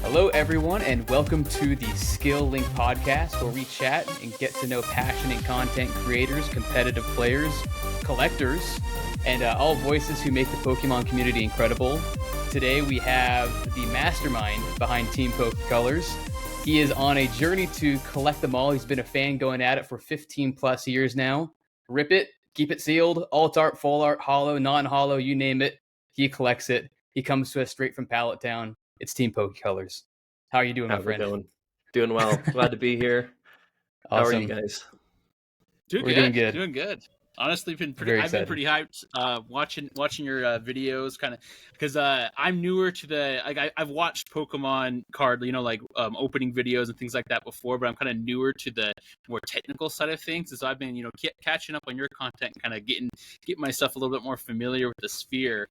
Hello, everyone, and welcome to the Skill Link podcast, where we chat and get to know passionate content creators, competitive players, collectors, and all voices who make the Pokemon community incredible. Today, we have the mastermind behind TeamPokeColors. He is on a journey to collect them all. He's been a fan going at it for 15 plus years now. Rip it, keep it sealed, alt art, full art, holo, non-holo, you name it. He collects it. He comes to us straight from Pallet Town. It's TeamPokeColors. How are you doing, my friend? Going? Doing well. Glad to be here. Awesome. How are you guys? Doing good. Doing good. Honestly, I've been pretty hyped watching your videos, kind of, because I'm newer to the I've watched Pokemon card, opening videos and things like that before, but I'm kind of newer to the more technical side of things. And so I've been catching up on your content, kind of getting myself a little bit more familiar with the sphere.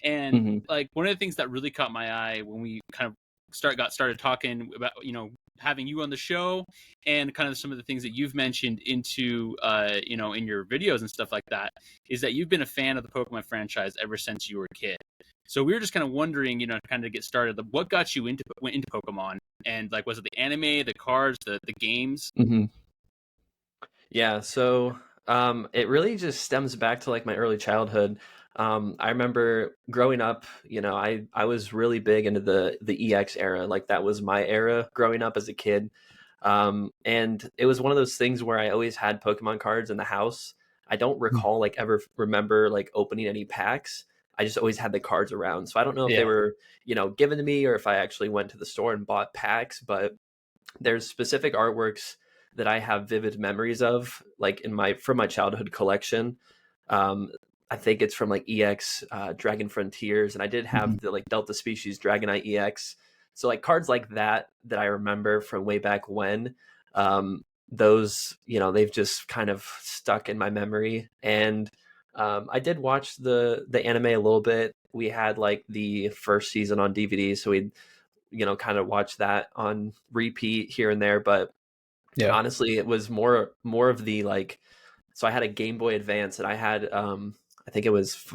And like one of the things that really caught my eye when we kind of got started talking about having you on the show, and kind of some of the things that you've mentioned into in your videos and stuff like that, is that you've been a fan of the Pokemon franchise ever since you were a kid. So we were just kind of wondering, kind of get started, what got you into Pokemon, and like, was it the anime, the cards, the games? Yeah, so it really just stems back to like my early childhood. I remember growing up, I was really big into the EX era. Like, that was my era growing up as a kid. And it was one of those things where I always had Pokemon cards in the house. I don't recall ever remember like opening any packs. I just always had the cards around. So I don't know if they were, given to me, or if I actually went to the store and bought packs, but there's specific artworks that I have vivid memories of, like from my childhood collection. I think it's from like EX Dragon Frontiers, and I did have the like Delta Species Dragonite EX. So like cards like that I remember from way back when. Those, they've just kind of stuck in my memory. And I did watch the anime a little bit. We had like the first season on DVD, so we'd kind of watch that on repeat here and there. But honestly, it was more of the like. So I had a Game Boy Advance, and I had I think it was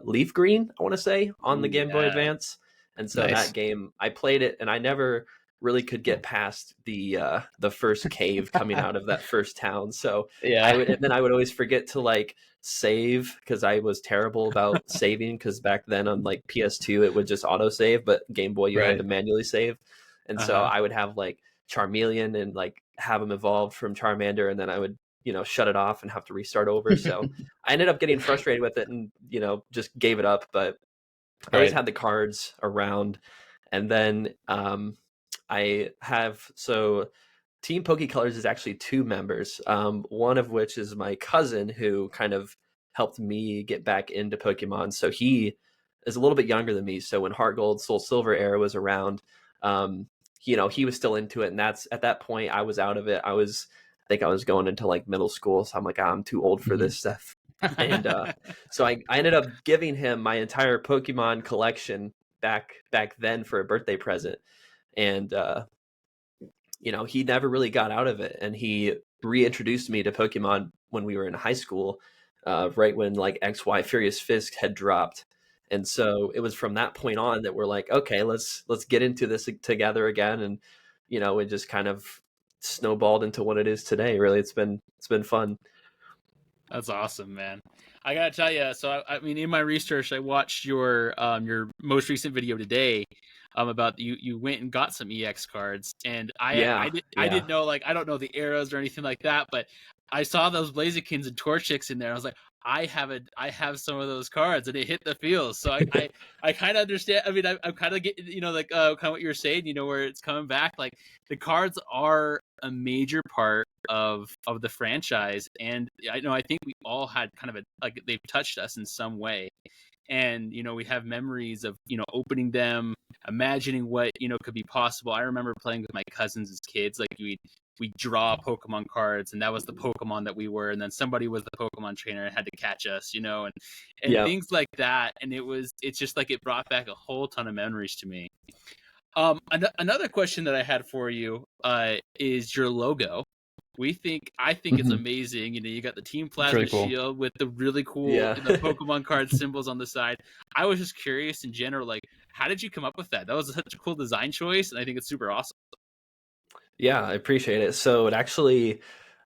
Leaf Green, I want to say, on the Game Boy Advance. And so that game, I played it, and I never really could get past the first cave coming out of that first town. So I would always forget to like save, because I was terrible about saving, because back then on like PS2 it would just auto save, but Game Boy you had to manually save. And so I would have like Charmeleon and like have him evolve from Charmander, and then I would shut it off and have to restart over. So I ended up getting frustrated with it and, just gave it up. But I always had the cards around. And then I have, so Team PokeColors is actually 2 members, one of which is my cousin, who kind of helped me get back into Pokemon. So he is a little bit younger than me. So when Heart Gold, Soul Silver era was around, he was still into it. And at that point I was out of it. I think I was going into like middle school. So I'm like, I'm too old for this stuff. And so I ended up giving him my entire Pokemon collection back then for a birthday present. And, he never really got out of it. And he reintroduced me to Pokemon when we were in high school, right when like XY Furious Fisk had dropped. And so it was from that point on that we're like, okay, let's get into this together again. And, it just kind of snowballed into what it is today. Really, it's been fun. That's awesome, man. I gotta tell you, so I mean, in my research, I watched your most recent video today about you went and got some EX cards, and I didn't know, like, I don't know the eras or anything like that, but I saw those Blazikins and Torchics in there. I was like, I have some of those cards, and it hit the feels. So I kind of understand. I mean, I'm kind of getting, kind of what you were saying, where it's coming back. Like, the cards are a major part of the franchise, and I think we all had kind of like, they've touched us in some way. And we have memories of opening them, imagining what could be possible. I remember playing with my cousins as kids. Like, we draw Pokemon cards, and that was the Pokemon that we were, and then somebody was the Pokemon trainer and had to catch us, and things like that. And it's just like, it brought back a whole ton of memories to me. Another question that I had for you is your logo. I think it's Mhm. amazing. You know, you got the Team It's Plasma really cool. shield with the really cool Yeah. Pokemon card symbols on the side. I was just curious in general, like, how did you come up with that? That was such a cool design choice, and I think it's super awesome. Yeah, I appreciate it. So it actually,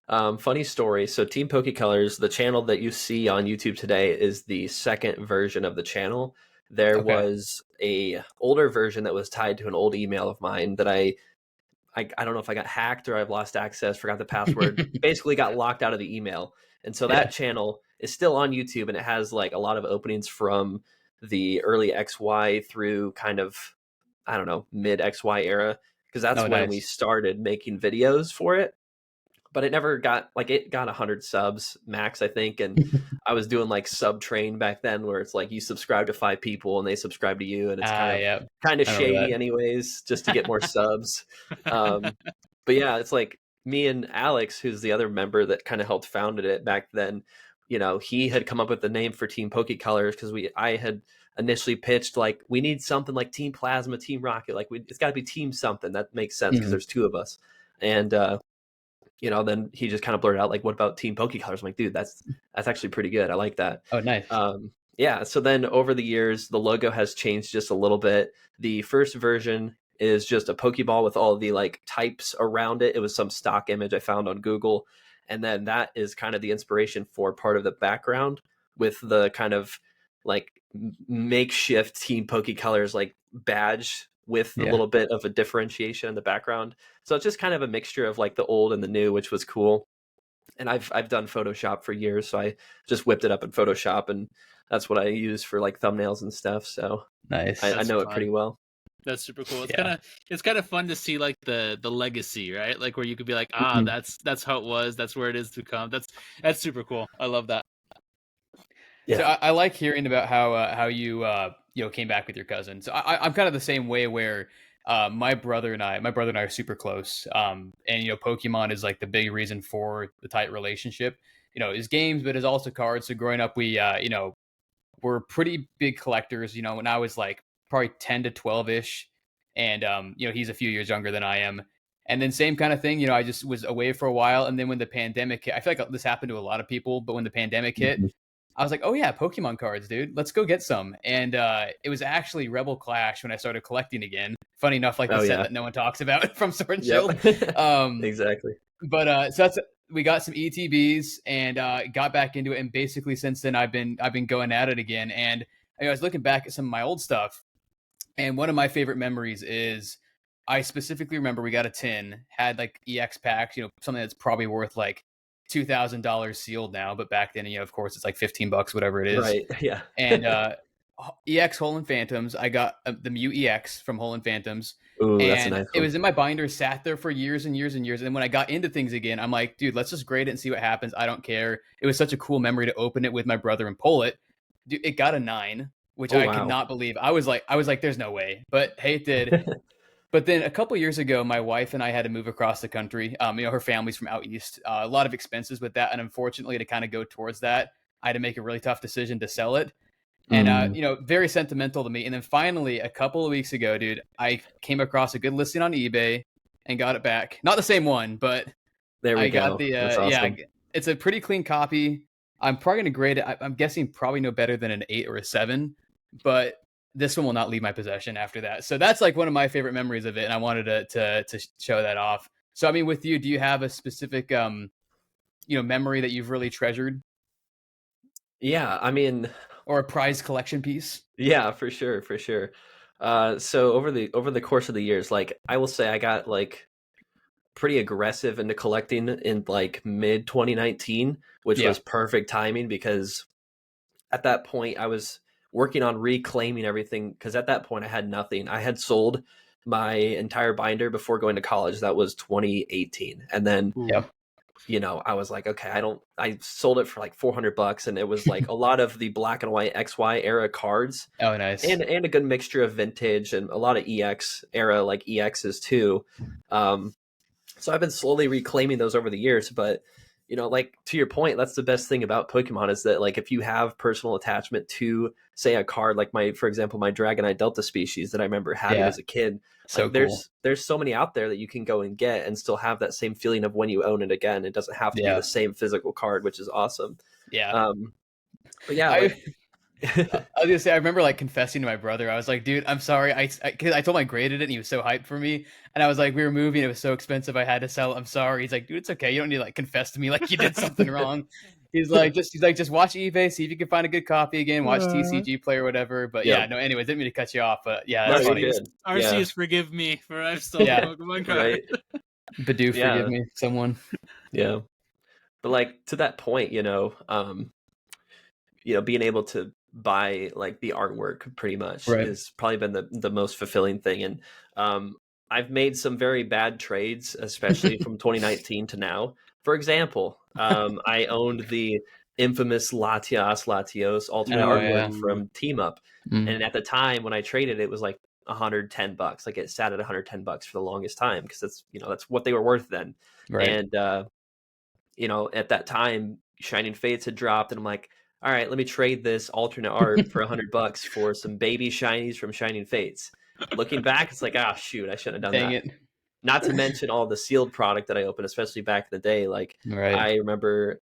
funny story. So Team PokeColors, the channel that you see on YouTube today, is the second version of the channel. There Okay. was a older version that was tied to an old email of mine that I don't know if I got hacked or I've lost access, forgot the password, basically got locked out of the email. And so Yeah. that channel is still on YouTube and it has like a lot of openings from the early XY through kind of, I don't know, mid XY era, because that's Oh, when we nice. started making videos for it. But it never got like it got 100 subs max, I think. And I was doing like sub train back then where it's like you subscribe to 5 people and they subscribe to you. And it's Yeah. kind of I remember shady anyways, just to get more subs. That's Um, but yeah, it's like me and Alex, who's the other member that kind of helped founded it back then. You know, he had come up with the name for Team PokeColors because I had initially pitched like we need something like Team Plasma, Team Rocket, like it's got to be Team something that makes sense because that. there's two of us. And you know, then he just kind of blurted out like, "What about Team PokeColors?" I'm like, "Dude, that's actually pretty good. I like that." Oh, nice. Yeah. So then over the years, the logo has changed just a little bit. The first version is just a Pokeball with all the like types around it. It was some stock image I found on Google, and then that is kind of the inspiration for part of the background with the kind of like makeshift Team PokeColors like badge with a Yeah. little bit of a differentiation in the background. So it's just kind of a mixture of like the old and the new, which was cool. And I've done Photoshop for years, so I just whipped it up in Photoshop, and that's what I use for like thumbnails and stuff. So Nice. I know it fun. pretty well. That's super cool. Yeah. It's kind of fun to see like the legacy, right? Like where you could be like, Mhm. that's how it was. That's where it is to come. That's super cool. I love that. So Yeah. I like hearing about how you came back with your cousin. So I'm kind of the same way where my brother and I are super close. And Pokemon is like the big reason for the tight relationship. His games, but his also cards. So growing up, we were pretty big collectors. When I was like probably 10 to 12 ish, and he's a few years younger than I am. And then same kind of thing. I just was away for a while, and then when the pandemic hit, I feel like this happened to a lot of people. But when the pandemic hit, Mhm. I was like, oh yeah, Pokemon cards, dude. Let's go get some. And it was actually Rebel Clash when I started collecting again. Funny enough, like the Oh set yeah. that no one talks about from Sword and Yep. Shield. Um, Exactly. but so that's we got some ETBs and got back into it. And basically since then I've been going at it again. And I was looking back at some of my old stuff. And one of my favorite memories is I specifically remember we got a tin, had like EX packs, something that's probably worth like $2,000 sealed now, but back then, of course, it's like $15, whatever it is. Right. Yeah. And EX Holland Phantoms, I got the Mew EX from Holland Phantoms, Ooh, that's a and nice it one. was in my binder, sat there for years and years and years. And when I got into things again, I'm like, dude, let's just grade it and see what happens. I don't care. It was such a cool memory to open it with my brother and pull it. Dude, it got a 9, which Oh I could wow. not believe. I was like, there's no way. But hey, it did. But then a couple years ago, my wife and I had to move across the country. Her family's from out east. A lot of expenses with that, and unfortunately, to kind of go towards that, I had to make a really tough decision to sell it. And Mm, very sentimental to me. And then finally, a couple of weeks ago, dude, I came across a good listing on eBay and got it back. Not the same one, but there we I got go. the That's yeah. awesome. It's a pretty clean copy. I'm probably gonna grade it. I'm guessing probably no better than an 8 or a 7, but this one will not leave my possession after that. So that's like one of my favorite memories of it, and I wanted to show that off. So I mean, with you, do you have a specific memory that you've really treasured, Yeah, I mean, or a prized collection piece? yeah, for sure, for sure. So over the course of the years, like I will say, I got like pretty aggressive into collecting in like mid 2019, which Yeah. was perfect timing because at that point I was working on reclaiming everything because at that point I had nothing. I had sold my entire binder before going to college. That was 2018. And then, Ooh. Yep. I was like, okay, I sold it for like $400 and it was like a lot of the black and white XY era cards Oh, nice. and a good mixture of vintage and a lot of EX era like EXs too. So I've been slowly reclaiming those over the years, but you know, like to your point, that's the best thing about Pokemon is that like if you have personal attachment to say a card, like for example, my Dragonite Delta species that I remember having as a kid, So like cool. there's so many out there that you can go and get and still have that same feeling of when you own it again. It doesn't have to be the same physical card, which is awesome. Yeah. But yeah, I was gonna say, I remember like confessing to my brother. I was like, dude, I'm sorry. Cause I told him I graded it and he was so hyped for me. And I was like, we were moving. It was so expensive. I had to sell it. I'm sorry. He's like, dude, it's okay. You don't need to like confess to me like you did something wrong. He's like, just watch eBay, see if you can find a good copy again, watch TCG Play or whatever. But yeah, no, anyways, didn't mean to cut you off, but yeah, that's funny. Arceus, forgive me for I've stolen a Pokemon card. Right. Badoo, forgive me, someone. Yeah. But like to that point, you know, being able to buy like the artwork pretty much has probably been the most fulfilling thing. And I've made some very bad trades, especially from 2019 to now. For example, I owned the infamous Latios alternate artwork from Team Up. And at the time when I traded, it was like $110. Like it sat at $110 for the longest time because that's what they were worth then. And at that time, Shining Fates had dropped, and I'm like, all right, let me trade this alternate art for $100 for some baby shinies from Shining Fates. Looking back, it's like, shoot, I shouldn't have done that. Not to mention all the sealed product that I opened, especially back in the day. Like I remember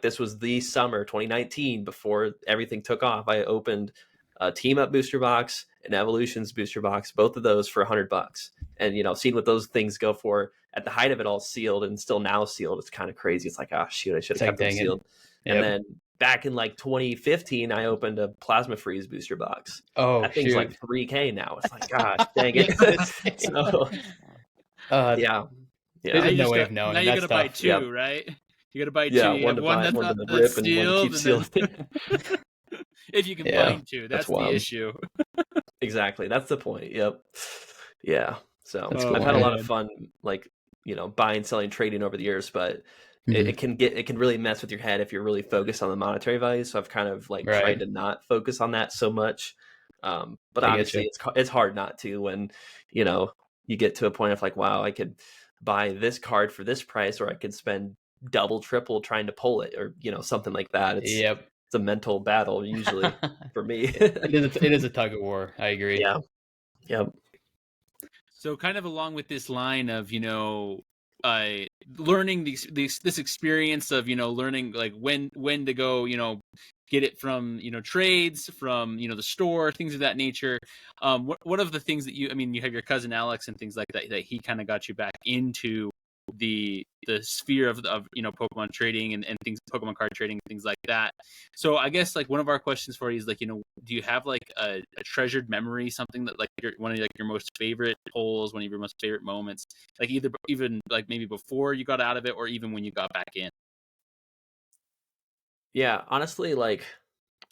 this was the summer 2019 before everything took off. I opened a Team Up booster box, an Evolutions booster box, both of those for $100. And seeing what those things go for at the height of it all sealed and still now sealed, it's kind of crazy. It's like, shoot, I should have kept them sealed. And then back in like 2015, I opened a Plasma Freeze booster box. That thing's like $3K now. It's like, gosh, dang it. So, yeah. There's no way of knowing. Now you gotta buy two, right? You gotta buy two. Yeah, one to buy, one to rip, and one to keep sealed. If you can find two, that's the issue. Exactly, that's the point. Yep. Yeah. So cool, I've had a lot of fun, like buying, selling, trading over the years, but it can really mess with your head if you're really focused on the monetary value. So I've kind of like tried to not focus on that so much. But obviously it's hard not to when you get to a point of like, wow, I could buy this card for this price, or I could spend double, triple trying to pull it, or something like that. It's a mental battle usually for me. It is a tug of war. I agree. Yeah. Yep. So kind of along with this line of, learning this experience of, learning like when to go, get it from, trades, from, the store, things of that nature. What of the things that you have your cousin Alex and things like that he kind of got you back into the sphere of Pokemon trading and things, Pokemon card trading and things like that. So I guess like one of our questions for you is like, do you have like a treasured memory, something that like one of like your most favorite polls, one of your most favorite moments, like even like maybe before you got out of it or even when you got back in? Yeah, honestly, like,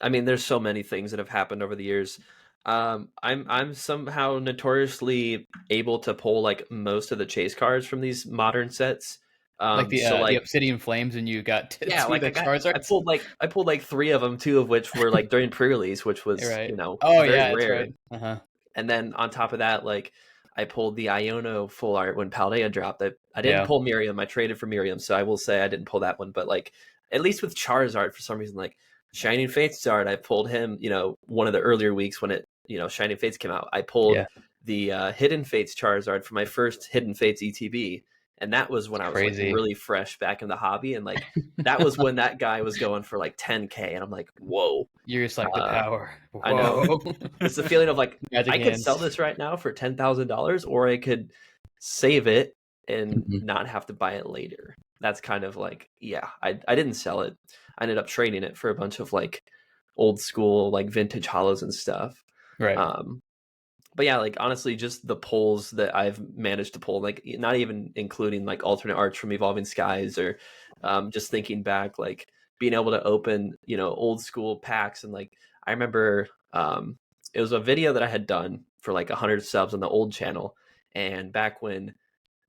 there's so many things that have happened over the years. I'm somehow notoriously able to pull like most of the chase cards from these modern sets. Like the Obsidian Flames, and you got I pulled like 3 of them, 2 of which were like during pre-release, which was very rare. Right. And then on top of that, like I pulled the Iono full art when Paldea dropped. I didn't pull Miriam. I traded for Miriam, so I will say I didn't pull that one. But like at least with Charizard, for some reason, like Shining Fates art, I pulled him. One of the earlier weeks when it Shining Fates came out, I pulled the Hidden Fates Charizard for my first Hidden Fates ETB. And that was when I was like really fresh back in the hobby. And like, that was when that guy was going for like 10K. And I'm like, whoa. You're just like the power. Whoa. I know. It's the feeling of like, I could sell this right now for $10,000, or I could save it and not have to buy it later. That's kind of like, I didn't sell it. I ended up trading it for a bunch of like old school, like vintage holos and stuff. Right. But yeah, like honestly, just the pulls that I've managed to pull, like not even including like alternate arts from Evolving Skies, or just thinking back, like being able to open, old school packs. And like, I remember it was a video that I had done for like 100 subs on the old channel. And back when,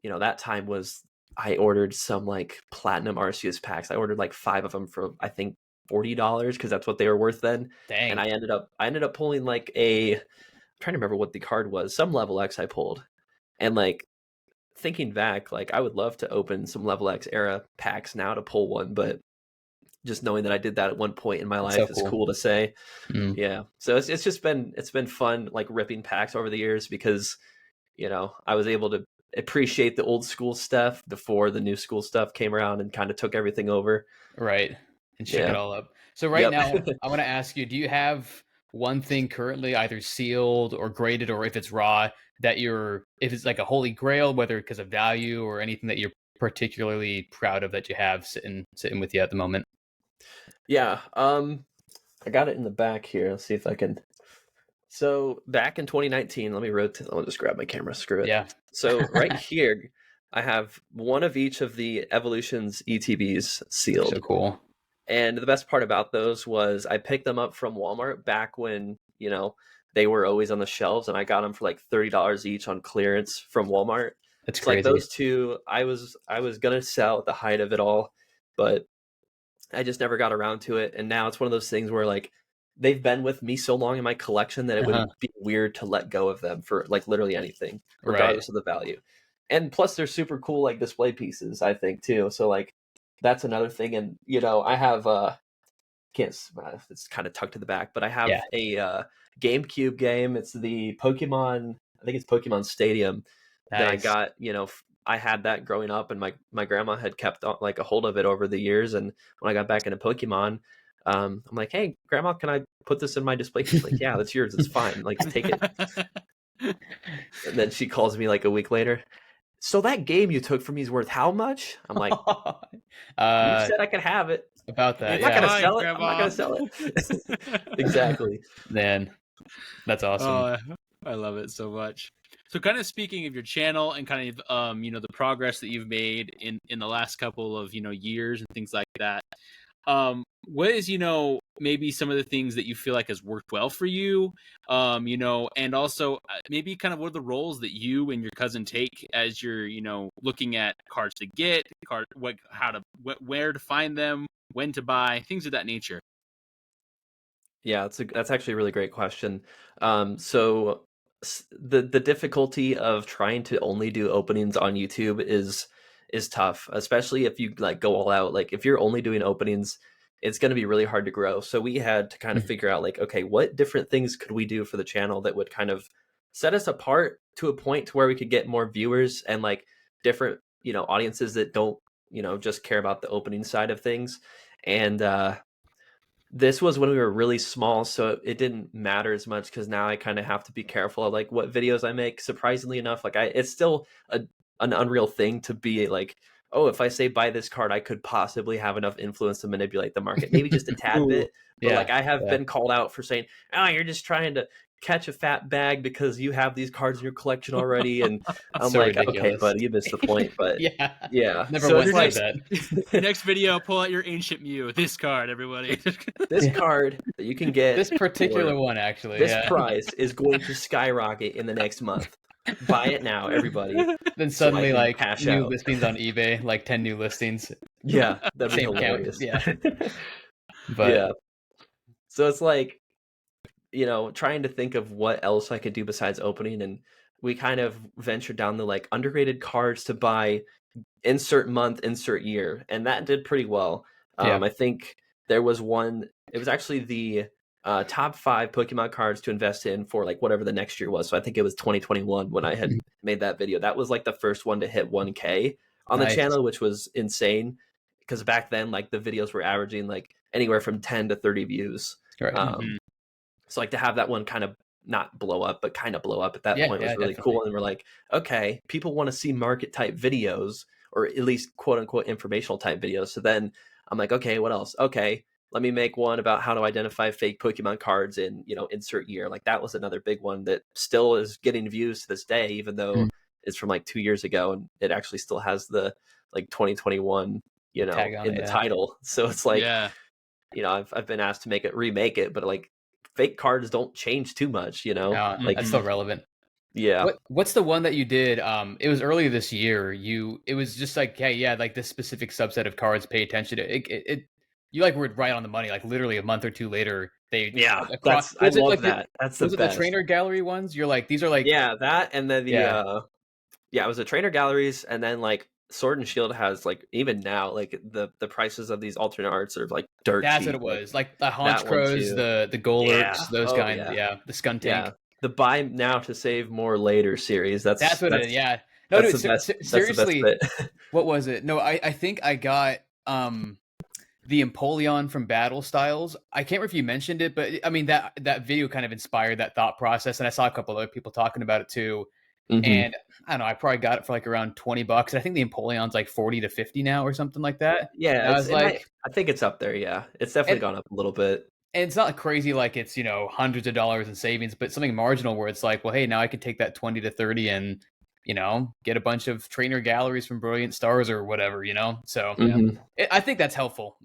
that time was, I ordered some like platinum Arceus packs. I ordered like 5 of them for, I think, $40 because that's what they were worth then. Dang. And I ended up pulling like I'm trying to remember what the card was, some level X I pulled, and like thinking back, like I would love to open some Level X era packs now to pull one, but just knowing that I did that at one point in my That's so life is cool. cool to say. Mm. Yeah. So it's just been fun like ripping packs over the years because, you know, I was able to appreciate the old school stuff before the new school stuff came around and kind of took everything over. Right. And shook it Yeah. all up. So right Yep. now, I want to ask you, do you have one thing currently either sealed or graded, or if it's raw, that if it's like a holy grail, whether because of value or anything that you're particularly proud of that you have sitting with you at the moment? Yeah. I got it in the back here. Let's see if I can. So back in 2019, let me rotate. I'll just grab my camera. Screw it. Yeah. So right here, I have one of each of the Evolutions ETBs sealed. So cool. And the best part about those was I picked them up from Walmart back when, you know, they were always on the shelves, and I got them for like $30 each on clearance from Walmart. That's It's crazy. like those two I was gonna sell at the height of it all, but I just never got around to it. And now it's one of those things where like they've been with me so long in my collection that it would be weird to let go of them for like literally anything, regardless of the value. And plus they're super cool like display pieces, I think too. So like that's another thing. And you know, I have it's kind of tucked to the back, but I have a GameCube game. It's the Pokemon, I think it's Pokemon Stadium that I got, you know, I had that growing up, and my grandma had kept like a hold of it over the years. And when I got back into Pokemon, I'm like, hey, grandma, can I put this in my display? She's like, yeah, that's yours. It's fine. Like, take it. And then she calls me like a week later. So that game you took from me is worth how much? I'm like, you said I could have it. About that. I'm not gonna sell it. I'm not gonna sell it. Exactly. Man, that's awesome. Oh, I love it so much. So kind of speaking of your channel and kind of you know, the progress that you've made in the last couple of, you know, years and things like that, what is, you know, maybe some of the things that you feel like has worked well for you, you know, and also maybe kind of what are the roles that you and your cousin take as you're, you know, looking at cards to get, where to find them, when to buy, things of that nature. Yeah, that's actually a really great question. So the difficulty of trying to only do openings on YouTube is tough, especially if you like go all out. Like if you're only doing openings, it's going to be really hard to grow. So we had to kind of figure out like, okay, what different things could we do for the channel that would kind of set us apart to a point to where we could get more viewers and like different, you know, audiences that don't, you know, just care about the opening side of things. And this was when we were really small, so it didn't matter as much because now I kind of have to be careful of like what videos I make. Surprisingly enough, like it's still an unreal thing to be like, oh, if I say buy this card, I could possibly have enough influence to manipulate the market, maybe just a tad bit. But like I have been called out for saying, oh, you're just trying to catch a fat bag because you have these cards in your collection already. And I'm so like, ridiculous. okay, buddy, you missed the point. But yeah. Never so once like that. Next video, pull out your Ancient Mew. This card, everybody. This card that you can get, this particular one actually, this price is going to skyrocket in the next month. Buy it now, everybody. Then suddenly, so like new listings on eBay, like 10 new listings. Yeah, that'd be Same hilarious. Count. Yeah, but yeah. So it's like, you know, trying to think of what else I could do besides opening, and we kind of ventured down the like underrated cards to buy, insert month, insert year, and that did pretty well. I think there was one. It was actually the top 5 Pokemon cards to invest in for like whatever the next year was. So I think it was 2021 when I had made that video. That was like the first one to hit 1K on the channel, which was insane because back then like the videos were averaging like anywhere from 10 to 30 views. Right. So like to have that one kind of not blow up, but kind of blow up at that point was really cool. And we're like, okay, people want to see market type videos, or at least quote unquote informational type videos. So then I'm like, okay, what else? Okay, let me make one about how to identify fake Pokemon cards in, you know, insert year. Like that was another big one that still is getting views to this day, even though it's from like 2 years ago, and it actually still has the like 2021, you know, in the title. So it's like, you know, I've been asked to remake it, but like fake cards don't change too much, you know. Like that's still relevant. Yeah. What's the one that you did? It was earlier this year. It was just like, like this specific subset of cards. Pay attention to it. You like were right on the money. Like literally a month or two later, I love that. That's the best. The trainer gallery ones? You're like, these are like that, and then it was a trainer galleries, and then like Sword and Shield has like even now like the prices of these alternate arts are like dirt That's cheap. what it was. Like the Haunch That one Crows, too. the Golurks, Yeah. those Oh kinds. yeah. Yeah, the Skuntank. Yeah. The buy now to save more later series. That's what it is. Yeah. No, That's dude. the best. That's the best Seriously, bit. what was it? No, I think I got the Empoleon from Battle Styles. I can't remember if you mentioned it, but I mean that video kind of inspired that thought process, and I saw a couple other people talking about it too. Mm-hmm. And I don't know, I probably got it for like around $20. And I think the Empoleon's like 40 to 50 now or something like that. Yeah, And I was like, I think it's up there. Yeah, it's definitely and, gone up a little bit. and it's not crazy like it's, hundreds of dollars in savings, but something marginal where it's like, well, hey, now I can take that 20 to 30 and, get a bunch of trainer galleries from Brilliant Stars or whatever, So Mm-hmm. I think that's helpful,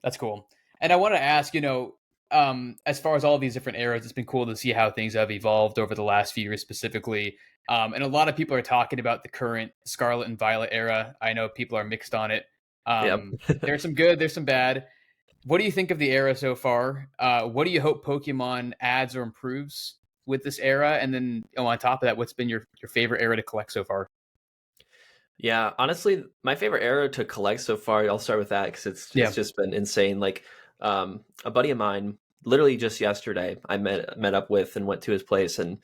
that's cool. And I want to ask, as far as all these different eras, it's been cool to see how things have evolved over the last few years specifically. And a lot of people are talking about the current Scarlet and Violet era. I know people are mixed on it. Yep. There's some good, there's some bad. What do you think of the era so far? What do you hope Pokemon adds or improves with this era? And then on top of that, what's been your favorite era to collect so far? Yeah, honestly, my favorite era to collect so far, I'll start with that because it's just been insane. Like, a buddy of mine, literally just yesterday, I met up with and went to his place, and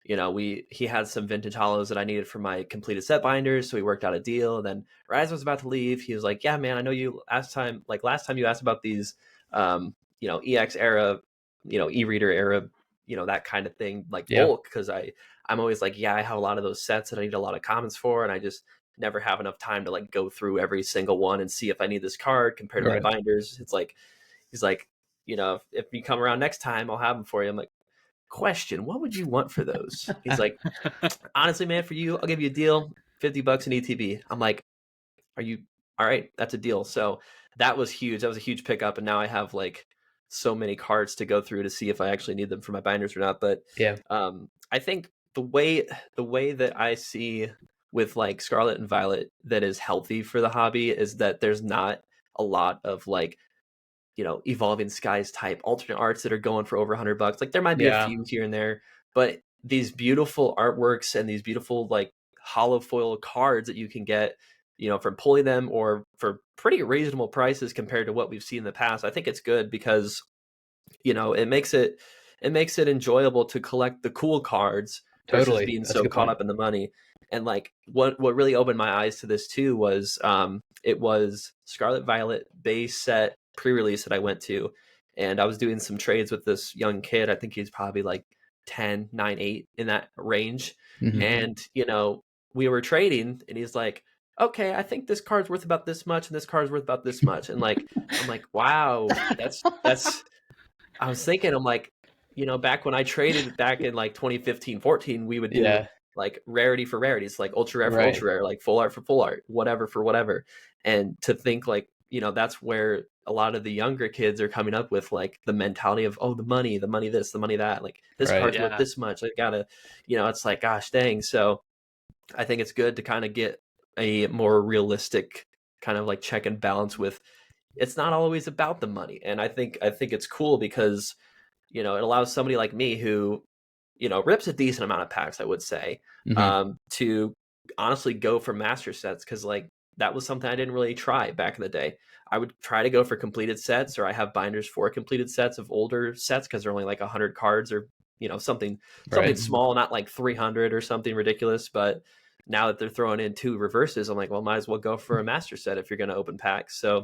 he had some vintage hollows that I needed for my completed set binders, so we worked out a deal. And then right as I was about to leave, he was like, "Yeah, man, I know you last time you asked about these, EX era, e-reader era, that kind of thing, like bulk, because I'm always like, yeah, I have a lot of those sets that I need a lot of commons for, and I just never have enough time to like go through every single one and see if I need this card compared to my binders." It's like, he's like, if you come around next time, I'll have them for you. I'm like, question, what would you want for those? He's like, honestly, man, for you, I'll give you a deal, $50 in ETB. I'm like, are you all right? That's a deal. So that was huge. That was a huge pickup. And now I have like so many cards to go through to see if I actually need them for my binders or not. But I think the way that I see with like Scarlet and Violet that is healthy for the hobby is that there's not a lot of like, Evolving Skies type alternate arts that are going for over $100. Like there might be a few here and there, but these beautiful artworks and these beautiful like hollow foil cards that you can get, from pulling them or for pretty reasonable prices compared to what we've seen in the past. I think it's good because, it makes it enjoyable to collect the cool cards versus being so caught up in the money. And like what really opened my eyes to this too was it was Scarlet Violet base set pre-release that I went to, and I was doing some trades with this young kid. I think he's probably like 10, 9, 8 in that range. Mm-hmm. And we were trading, and he's like, okay, I think this card's worth about this much and this card's worth about this much. And like I'm like, wow, that's I was thinking, I'm like, back when I traded back in like 2015, 14, we would do like rarity for rarities, like ultra rare for ultra rare, like full art for full art, whatever for whatever. And to think like, that's where a lot of the younger kids are coming up with like the mentality of, oh, the money this, the money that, like this card's worth this much. I gotta, it's like, gosh dang. So I think it's good to kind of get a more realistic kind of like check and balance with, it's not always about the money. And I think it's cool because, it allows somebody like me who, rips a decent amount of packs, I would say, to honestly go for master sets. Cause like that was something I didn't really try back in the day. I would try to go for completed sets, or I have binders for completed sets of older sets because they're only like 100 cards or, something small, not like 300 or something ridiculous. But now that they're throwing in 2 reverses, I'm like, well, might as well go for a master set if you're going to open packs. So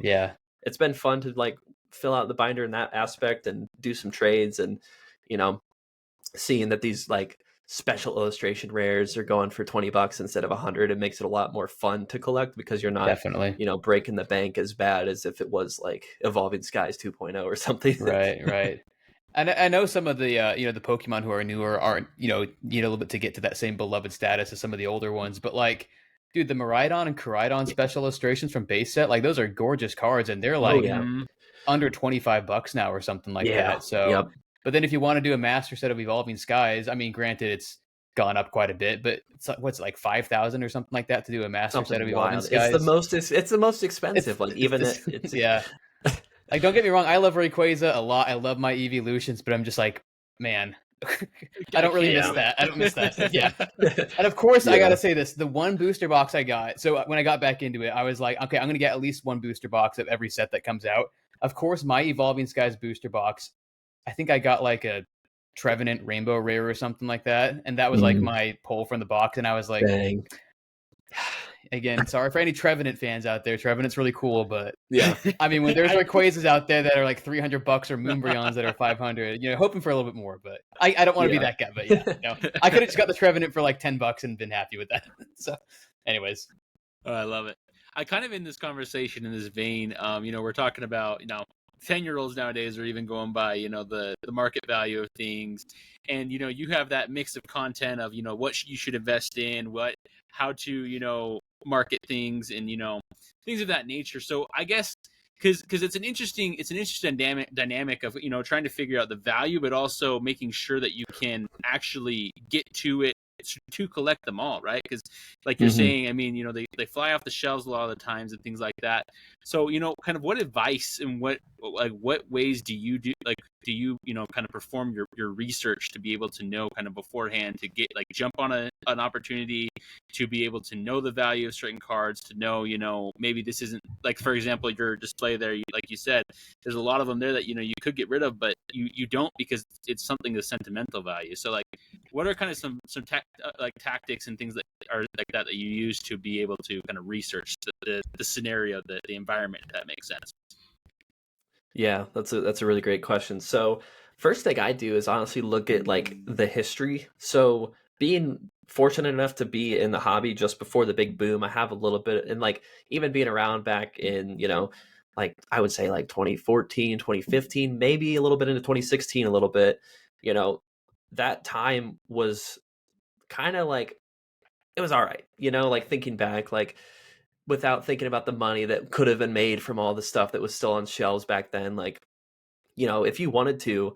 it's been fun to like fill out the binder in that aspect and do some trades, and, seeing that these like special illustration rares are going for $20 instead of 100. It makes it a lot more fun to collect because you're not breaking the bank as bad as if it was like Evolving Skies 2.0 or something. Right. And I know some of the the Pokemon who are newer aren't need a little bit to get to that same beloved status as some of the older ones, but like, dude, the Miraidon and Koraidon special illustrations from base set, like those are gorgeous cards, and they're like under $25 now or something like that. So but then if you want to do a master set of Evolving Skies, I mean, granted, it's gone up quite a bit, but it's what's like 5,000 or something like that to do a master set of Evolving Skies. It's the most expensive. It's Like, don't get me wrong, I love Rayquaza a lot. I love my Evolutions, but I'm just like, man, I don't really can't miss do it. that. I don't miss that. Yeah. And of course, I gotta say this: the one booster box I got. So when I got back into it, I was like, okay, I'm gonna get at least one booster box of every set that comes out. Of course, my Evolving Skies booster box, I think I got like a Trevenant Rainbow Rare or something like that, and that was like my pull from the box. And I was like, Dang. again, sorry for any Trevenant fans out there. Trevenant's really cool, but Yeah. I mean, when there's Rayquazas out there that are like $300 or Moonbryons that are 500, hoping for a little bit more. But I don't want to be that guy. But yeah, I could have just got the Trevenant for like $10 and been happy with that. So, anyways, I love it. I kind of in this conversation in this vein. We're talking about 10-year-olds nowadays are even going by the market value of things, and you have that mix of content of what you should invest in, how to market things, and things of that nature. So I guess because it's an interesting dynamic of trying to figure out the value, but also making sure that you can actually get to it to collect them all, right? Because like you're saying, I mean, they fly off the shelves a lot of the times and things like that. So kind of what advice and what ways do you kind of perform your research to be able to know kind of beforehand to get jump on an opportunity, to be able to know the value of certain cards, to know maybe this isn't, like, for example, your display there, like you said, there's a lot of them there that you could get rid of, but you don't, because it's something of sentimental value. So like, what are kind of some tactics and things that are like that you use to be able to kind of research the scenario, the environment, if that makes sense? Yeah, that's a really great question. So first thing I do is honestly look at like the history. So being fortunate enough to be in the hobby just before the big boom, I have a little bit, and like even being around back in, like I would say like 2014, 2015, maybe a little bit into 2016, a little bit, that time was kind of like, it was all right, like thinking back, like without thinking about the money that could have been made from all the stuff that was still on shelves back then. Like, if you wanted to,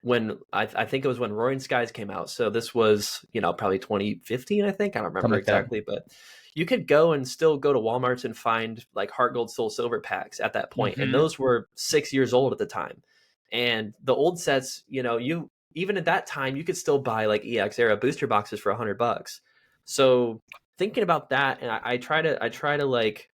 when I think it was when Roaring Skies came out. So this was, probably 2015, I think. I don't remember exactly, but you could go and still go to Walmart and find like Heart Gold, Soul Silver packs at that point. And those were 6 years old at the time. And the old sets, you even at that time, you could still buy like EX era booster boxes for $100. So thinking about that, and I try to like,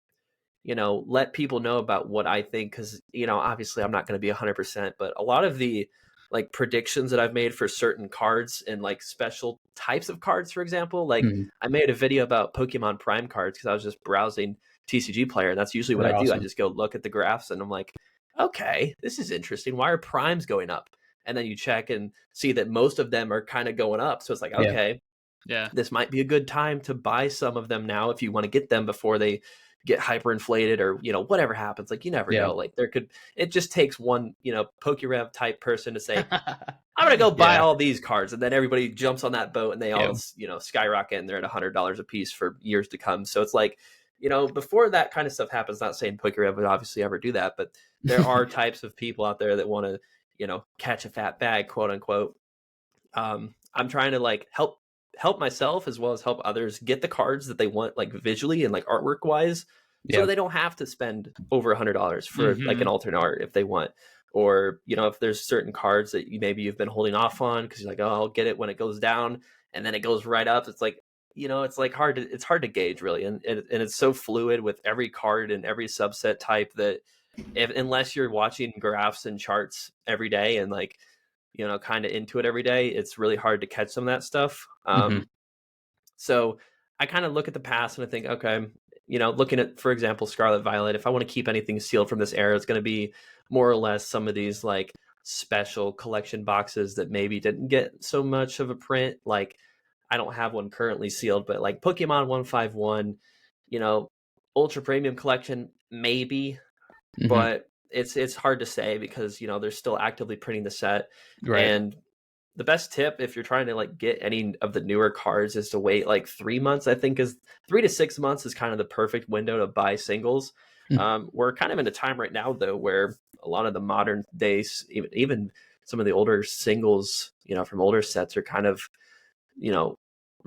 let people know about what I think, because obviously I'm not going to be 100%, but a lot of the like predictions that I've made for certain cards and like special types of cards, for example, like I made a video about Pokemon Prime cards because I was just browsing TCG Player, and that's usually what I do. I just go look at the graphs and I'm like, okay, this is interesting. Why are primes going up? And then you check and see that most of them are kind of going up. So it's like, okay, yeah, this might be a good time to buy some of them now if you want to get them before they get hyperinflated or, whatever happens. Like, you never know. Like it just takes one, PokeRev type person to say, I'm going to go buy all these cards. And then everybody jumps on that boat and they all, skyrocket, and they're at $100 a piece for years to come. So it's like, before that kind of stuff happens, not saying PokeRev would obviously ever do that, but there are types of people out there that want to, catch a fat bag, quote unquote. I'm trying to like help myself as well as help others get the cards that they want, like visually and like artwork wise, so they don't have to spend over $100 for like an alternate art if they want. Or, if there's certain cards that maybe you've been holding off on because you're like, oh, I'll get it when it goes down, and then it goes right up. It's like, it's like hard to gauge really. And it's so fluid with every card and every subset type that unless you're watching graphs and charts every day and like, kind of into it every day, it's really hard to catch some of that stuff. So I kind of look at the past and I think, okay, looking at, for example, Scarlet Violet, if I want to keep anything sealed from this era, it's going to be more or less some of these like special collection boxes that maybe didn't get so much of a print. Like I don't have one currently sealed, but like Pokemon 151, Ultra Premium Collection, maybe, but it's hard to say because they're still actively printing the set. And the best tip if you're trying to like get any of the newer cards is to wait like 3 months. I think is 3 to 6 months is kind of the perfect window to buy singles. We're kind of in a time right now though where a lot of the modern days, even some of the older singles, from older sets are kind of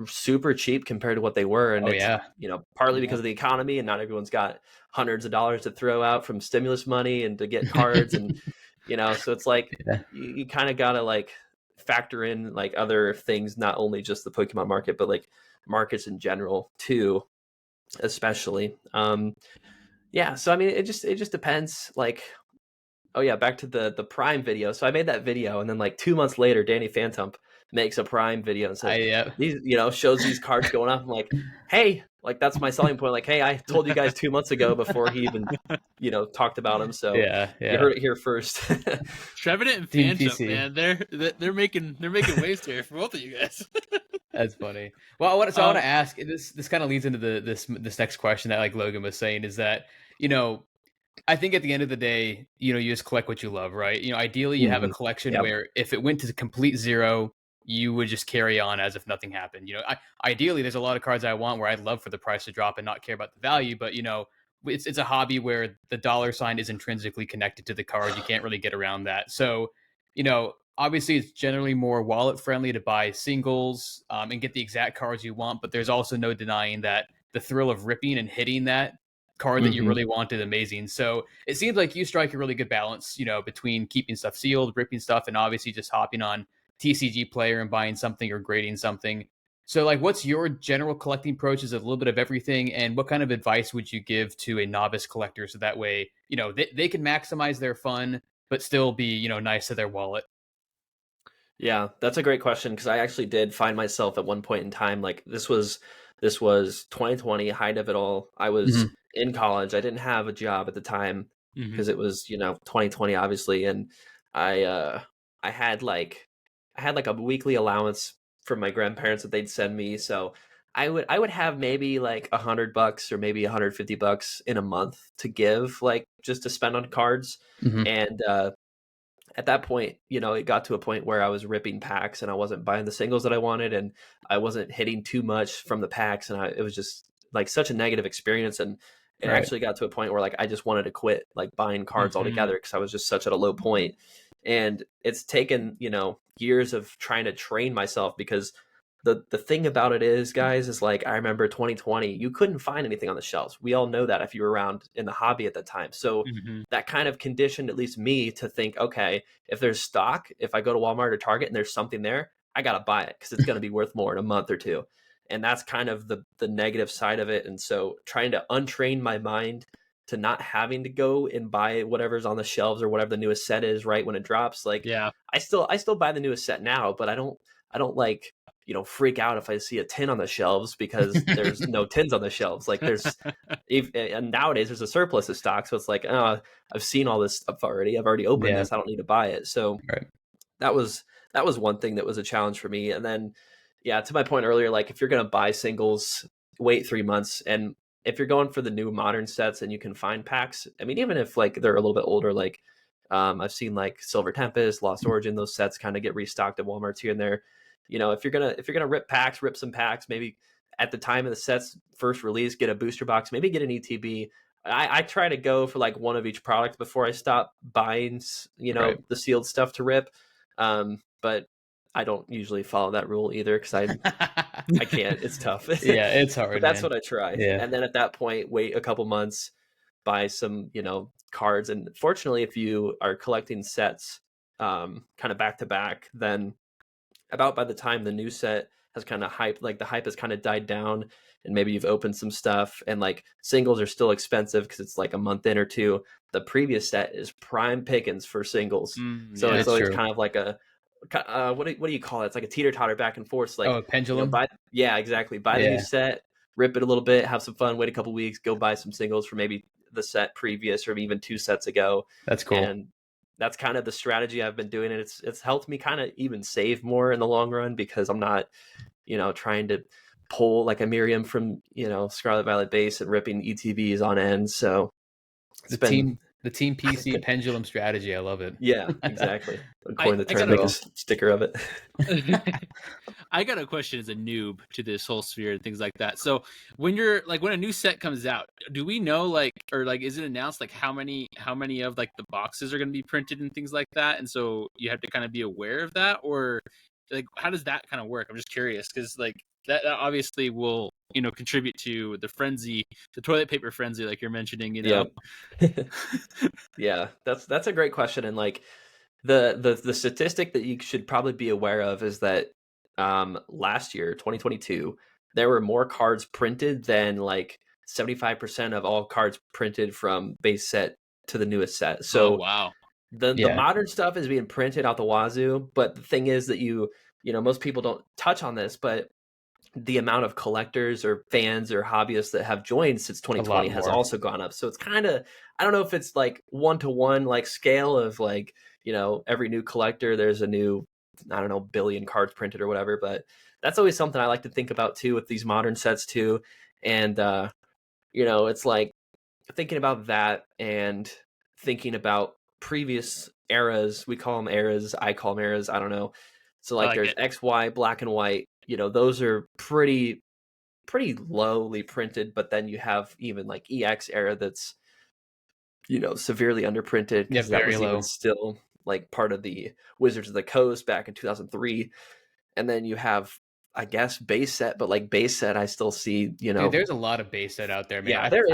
super cheap compared to what they were. And partly because of the economy, and not everyone's got hundreds of dollars to throw out from stimulus money and to get cards. And so it's like you kind of gotta like factor in like other things, not only just the Pokemon market, but like markets in general too, especially. Yeah, so I mean, it just depends. Like, oh yeah, back to the Prime video. So I made that video, and then like 2 months later, Danny Phantom makes a Prime video and says Yeah. these, shows these cards going up. I'm like, hey, like that's my selling point. Like, hey, I told you guys 2 months ago before he even, talked about him. So Yeah, you heard it here first. Trevenant and Team Phantom, PC. man, they're making waves here for both of you guys. That's funny. Well, I want to ask. This kind of leads into this next question that like Logan was saying is that I think at the end of the day, you just collect what you love, right? Ideally, you have a Mhm. collection Yep. where if it went to complete zero, you would just carry on as if nothing happened. Ideally, there's a lot of cards I want where I'd love for the price to drop and not care about the value, but it's a hobby where the dollar sign is intrinsically connected to the card. You can't really get around that. So, obviously, it's generally more wallet friendly to buy singles and get the exact cards you want, but there's also no denying that the thrill of ripping and hitting that card that you Mhm. really wanted amazing. So it seems like you strike a really good balance, between keeping stuff sealed, ripping stuff, and obviously just hopping on TCG Player and buying something or grading something. So, like, what's your general collecting approach? Is it a little bit of everything? And what kind of advice would you give to a novice collector so that way, they can maximize their fun, but still be, nice to their wallet? Yeah, that's a great question because I actually did find myself at one point in time, like this was 2020, height of it all. I was Mhm. in college. I didn't have a job at the time Hmm. because it was, 2020 obviously, and I I had like a weekly allowance from my grandparents that they'd send me. So I would have maybe like $100 or maybe $150 in a month to give, like just to spend on cards. Mhm. And at that point, it got to a point where I was ripping packs and I wasn't buying the singles that I wanted, and I wasn't hitting too much from the packs, and it was just like such a negative experience. And it Right. actually got to a point where like I just wanted to quit like buying cards Hmm. altogether because I was just such at a low point. And it's taken, years of trying to train myself because the thing about it is, guys, is like I remember 2020, you couldn't find anything on the shelves. We all know that if you were around in the hobby at that time. So Hmm. that kind of conditioned at least me to think, okay, if there's stock, if I go to Walmart or Target and there's something there, I gotta buy it because it's gonna be worth more in a month or two. And that's kind of the negative side of it. And so trying to untrain my mind to not having to go and buy whatever's on the shelves or whatever the newest set is right when it drops. Like Yeah. I still buy the newest set now, but I don't like, freak out if I see a tin on the shelves because there's no tins on the shelves. Like and nowadays there's a surplus of stock. So it's like, oh, I've seen all this stuff already. I've already opened Yeah. this. I don't need to buy it. So Right. that was one thing that was a challenge for me. And then, yeah, to my point earlier, like if you're gonna buy singles, wait 3 months. And if you're going for the new modern sets and you can find packs, I mean, even if like they're a little bit older, like I've seen like Silver Tempest, Lost Origin, those sets kind of get restocked at Walmart's here and there. If you're gonna rip packs, rip some packs, maybe at the time of the set's first release, get a booster box, maybe get an ETB. I try to go for like one of each product before I stop buying, Right. the sealed stuff to rip. But I don't usually follow that rule either because I can't. It's tough. Yeah, it's But hard, that's man. what I try. Yeah. And then at that point, wait a couple months, buy some, cards. And fortunately, if you are collecting sets kind of back to back, then about by the time the new set has kind of hyped, like the hype has kind of died down, and maybe you've opened some stuff, and like singles are still expensive because it's like a month in or two. The previous set is prime pickings for singles, so Yeah. it's It's always true. kind of like a what do you call it? It's like a teeter totter back and forth. It's Oh, like a pendulum? buy, yeah, exactly, buy the new Yeah, set, rip it a little bit, have some fun, wait a couple weeks, go buy some singles for maybe the set previous or even two sets ago. that's cool. And that's kind of the strategy I've been doing, and it's helped me kind of even save more in the long run because I'm not, trying to pull like a Miriam from, Scarlet Violet base and ripping ETBs on end. So it's The been team PC pendulum strategy. I love it. yeah, exactly. I I, coined the I That's term, got make a cool. sticker of it. I got a question as a noob to this whole sphere and things like that. So when a new set comes out, do we know or is it announced like how many of like the boxes are going to be printed and things like that? And so you have to kind of be aware of that, or like how does that kind of work? I'm just curious because like that obviously will contribute to the frenzy, the toilet paper frenzy, like you're mentioning. Yep. Yeah, that's a great question. And like The statistic that you should probably be aware of is that last year, 2022, there were more cards printed than like 75% of all cards printed from base set to the newest set. Oh So wow. the modern stuff is being printed out the wazoo, but the thing is that most people don't touch on this, but the amount of collectors or fans or hobbyists that have joined since A 2020 lot has more. also gone up. So it's kind of, I don't know if it's like 1-to-1 like scale of like, every new collector, there's a new, I don't know, billion cards printed or whatever, but that's always something I like to think about too with these modern sets too. And, it's like thinking about that and thinking about previous eras. We call them eras. I call them eras. I don't know. So I like like there's it. X, Y, black and white, those are pretty lowly printed, but then you have even like EX era that's severely underprinted Yeah, because that very was even low. still like part of the Wizards of the Coast back in 2003. And then you have, I guess, base set, but like base set I still see, Dude, there's a lot of base set out there, man. yeah, there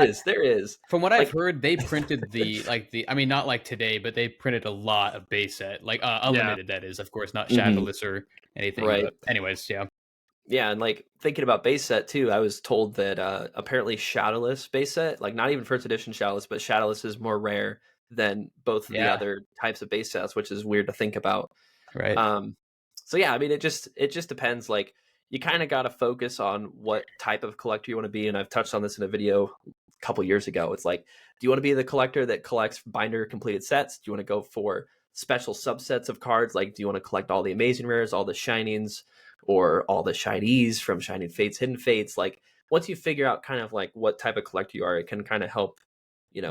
is From what I've like heard, they printed I mean, not like today, but they printed a lot of base set, like Yeah. unlimited. That is, of course, not Mhm. shadowless or anything. Right. But anyways, yeah. Yeah, and like thinking about base set too, I was told that apparently shadowless base set, like not even first edition shadowless, but shadowless is more rare than both of the Yeah. other types of base sets, which is weird to think about. Right. So yeah, I mean, it just depends. Like you kind of got to focus on what type of collector you want to be, and I've touched on this in a video a couple years ago. It's like, do you want to be the collector that collects binder completed sets? Do you want to go for special subsets of cards? Like, do you want to collect all the amazing rares, all the shinings, or all the shinies from Shining Fates, Hidden Fates? Like, once you figure out kind of like what type of collector you are, it can kind of help,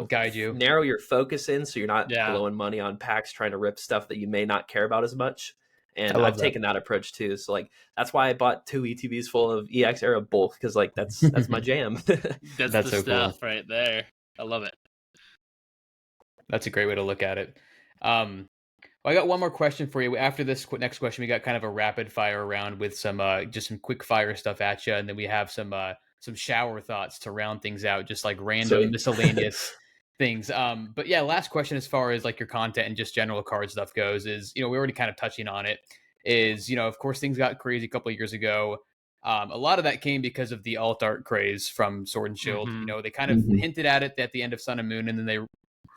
Guide you. narrow your focus in so you're not Yeah. blowing money on packs trying to rip stuff that you may not care about as much. I And love I've that. taken that approach too. So like that's why I bought 2 ETBs full of EX era bulk, because like that's my jam. That's That's the so cool. stuff right there. I love it. That's a great way to look at it. Well, I got one more question for you. After this next question, we got kind of a rapid fire round with some just some quick fire stuff at you, and then we have some shower thoughts to round things out, just like random Sweet. miscellaneous things. But yeah, last question as far as like your content and just general card stuff goes is, we're already kind of touching on it. Is, of course things got crazy a couple of years ago. A lot of that came because of the alt art craze from Sword and Shield. Mhm. They kind of hinted at it at the end of Sun and Moon, and then they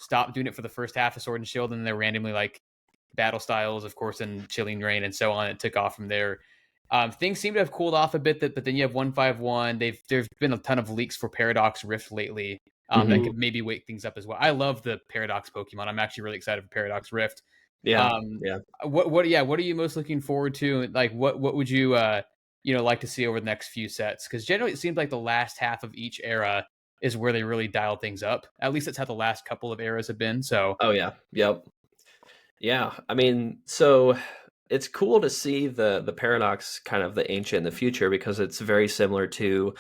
stopped doing it for the first half of Sword and Shield, and then they randomly like battle styles, of course, and Chilling Reign and so on. It took off from there. Things seem to have cooled off a bit, but then you have 151. There's been a ton of leaks for Paradox Rift lately. That could maybe wake things up as well. I love the Paradox Pokemon. I'm actually really excited for Paradox Rift. Yeah. Um, Yeah. what are you most looking forward to? Like, what would you like to see over the next few sets? Because generally, it seems like the last half of each era is where they really dial things up. At least that's how the last couple of eras have been. So Oh yeah. Yep. Yeah. I mean, so it's cool to see the paradox, kind of the ancient and the future, because it's very similar to,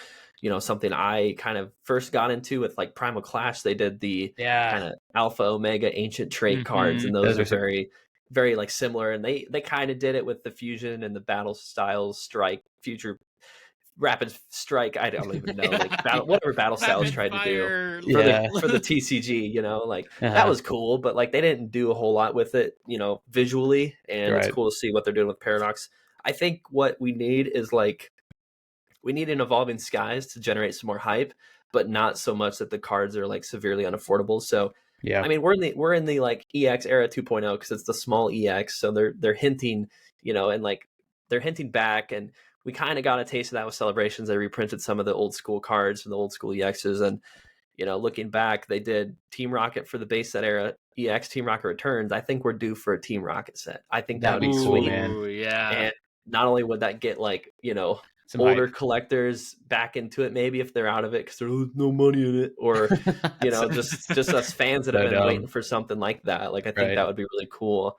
something I kind of first got into with like Primal Clash. They did the yeah, kind of alpha omega ancient trait cards, Mhm. and those those are are so very, very like similar. And they kind of did it with the fusion and the battle styles, strike, future, rapid strike. I don't even know, like battle, whatever battle styles Rapid tried to do fire. for the yeah. for the TCG, like that Uh-huh. was cool, but like they didn't do a whole lot with it, visually, and it's Right. cool to see what they're doing with Paradox. I think what we need is like we need an evolving skies to generate some more hype, but not so much that the cards are like severely unaffordable. So Yeah. I mean, we're in the like EX era 2.0 because it's the small EX, so they're hinting, and like they're hinting back, and we kind of got a taste of that with Celebrations. They reprinted some of the old school cards from the old school EXs, and looking back, they did Team Rocket for the base set era. EX Team Rocket returns. I think we're due for a Team Rocket set. I think that That'd would be be cool, sweet. man. Ooh, yeah. And not only would that get like Some older hype. collectors back into it, maybe if they're out of it because there's no money in it, or just us fans that have So been waiting dumb. for something like that. Like I think Right. that would be really cool.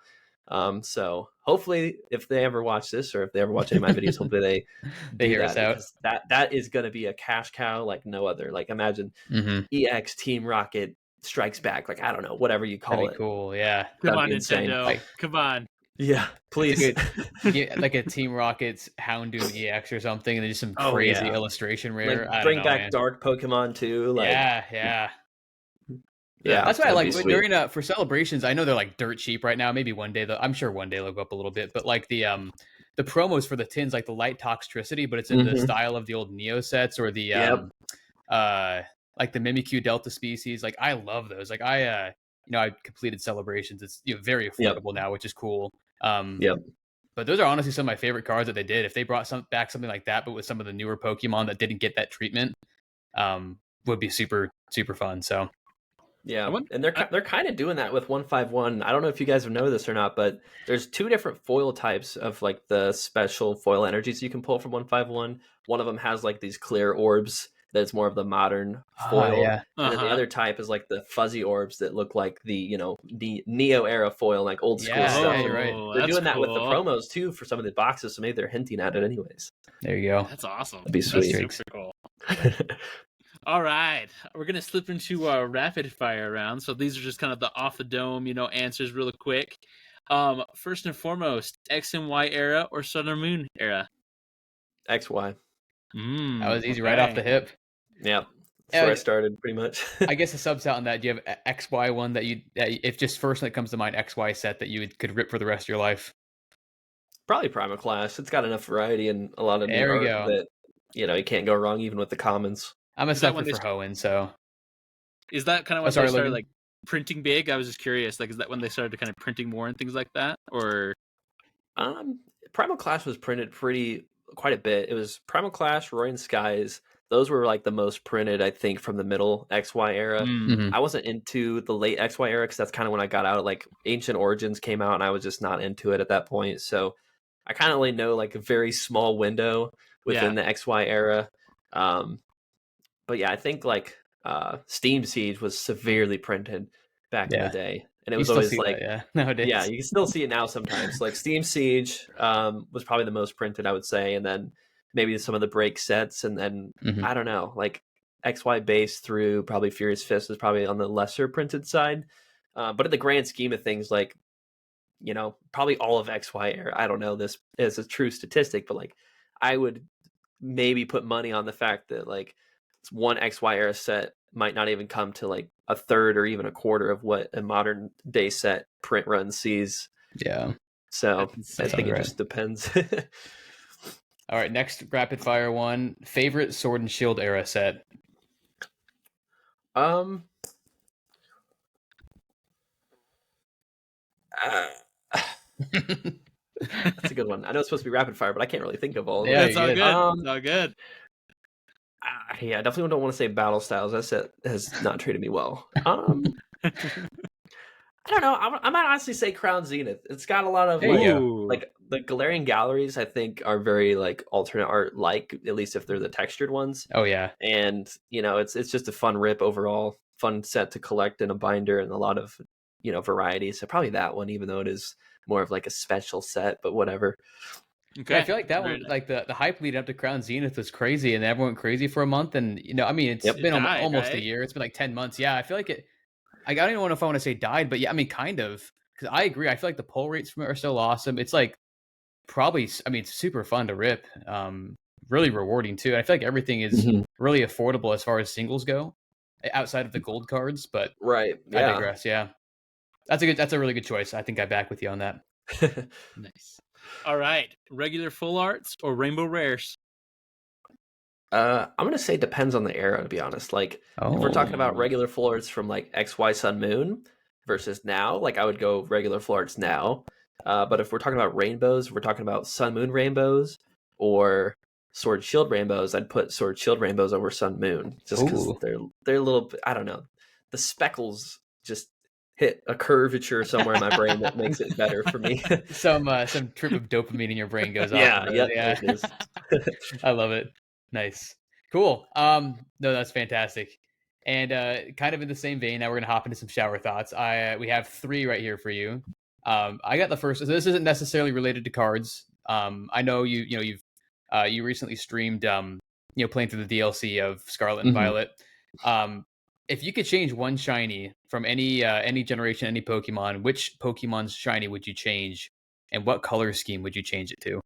So hopefully, if they ever watch this or if they ever watch any of my videos, hopefully they They do hear us that, out. because that is going to be a cash cow like no other. Like imagine Mm-hmm. EX Team Rocket Strikes Back, like I don't know, whatever you That'd call be it. cool. Yeah. Come That'd on, be insane. Nintendo. Like Come on. Yeah, please. like a Team Rockets Houndoom EX or something, and then just some Oh crazy yeah, illustration like rare. I don't bring know, back man. Dark Pokemon too. Like Yeah, yeah. Yeah, That's why I that'd like be sweet. during for celebrations. I know they're like dirt cheap right now. Maybe one day I'm sure one day they'll go up a little bit. But like the promos for the tins, like the light toxicity, but it's in the style of the old Neo sets or the like the Mimikyu Delta species. Like I love those. Like I I completed celebrations. It's very affordable now, which is cool. Yep. But those are honestly some of my favorite cards that they did. If they brought back something like that, but with some of the newer Pokemon that didn't get that treatment, would be super super fun. So. Yeah, and they're kind of doing that with 151. I don't know if you guys know this or not, but there's 2 different foil types of like the special foil energies you can pull from 151. One of them has like these clear orbs that's more of the modern foil, Yeah. and then the other type is like the fuzzy orbs that look like the the Neo era foil, like old school stuff. Yeah, you're right. They're doing that with the promos too for some of the boxes, so maybe they're hinting at it anyways. There you go. That's awesome. That'd be sweet. That's super cool. All right, we're gonna slip into a rapid fire round. So these are just kind of the off the dome, answers really quick. First and foremost, X and Y era or Sun or Moon era? XY. That was easy, right off the hip. Yeah, that's where I started pretty much. I guess a subset on that. Do you have XY one that if just first one that comes to mind, XY set that you could rip for the rest of your life? Probably Primal Clash. It's got enough variety and a lot of new art that you can't go wrong even with the commons. I'm a sucker for Hoenn, so. Is that kind of when they started like printing big? I was just curious. Like, is that when they started kind of printing more and things like that, or? Primal Clash was printed quite a bit. It was Primal Clash, Roaring Skies. Those were like the most printed, I think, from the middle XY era. Mm-hmm. I wasn't into the late XY era because that's kind of when I got out. Like Ancient Origins came out, and I was just not into it at that point. So I kind of only know like a very small window within the XY era. But yeah, I think like Steam Siege was severely printed back in the day, and it was always like nowadays. Yeah, you can still see it now sometimes. Like Steam Siege was probably the most printed, I would say, and then maybe some of the break sets, and then I don't know, like XY base through probably Furious Fist was probably on the lesser printed side. But in the grand scheme of things, like probably all of XY era. I don't know this is a true statistic, but like I would maybe put money on the fact that like one XY era set might not even come to like a third or even a quarter of what a modern day set print run sees. Yeah. So I think it just depends. All right, next rapid fire one. Favorite Sword and Shield era set? That's a good one. I know it's supposed to be rapid fire, but I can't really think of all of them. Yeah, it's all good. It's all good. Yeah, I definitely don't want to say Battle Styles. That set has not treated me well. I don't know. I might honestly say Crown Zenith. It's got a lot of like the Galarian Galleries. I think are very like alternate art, like at least if they're the textured ones. Oh yeah, and it's just a fun rip overall, fun set to collect in a binder, and a lot of variety. So probably that one, even though it is more of like a special set, but whatever. Okay. Yeah, I feel like that one, like the hype leading up to Crown Zenith was crazy, and everyone went crazy for a month. And I mean, it's been almost a year. It's been like 10 months. Yeah, I feel like it. I don't even know if I want to say died, but yeah, I mean, kind of. Because I agree. I feel like the pull rates from it are still awesome. It's like probably, I mean, it's super fun to rip. Really rewarding too. I feel like everything is really affordable as far as singles go, outside of the gold cards. But I digress. Yeah, that's a really good choice. I think I back with you on that. Nice. All right, regular full arts or rainbow rares? I'm gonna say depends on the era, to be honest. Like if we're talking about regular full arts from like XY Sun Moon versus now, like I would go regular full arts now. But if we're talking about rainbows, if we're talking about Sun Moon rainbows or Sword Shield rainbows, I'd put Sword Shield rainbows over Sun Moon just because they're a little. I don't know. The speckles just hit a curvature somewhere in my brain that makes it better for me. some trip of dopamine in your brain goes off. Yeah. It is. I love it. Nice. Cool. No, that's fantastic. And kind of in the same vein, now we're gonna hop into some shower thoughts. We have 3 right here for you. I got the first. So this isn't necessarily related to cards. I know you recently streamed playing through the DLC of Scarlet and Violet. If you could change one shiny from any generation, any Pokemon, which Pokemon's shiny would you change, and what color scheme would you change it to?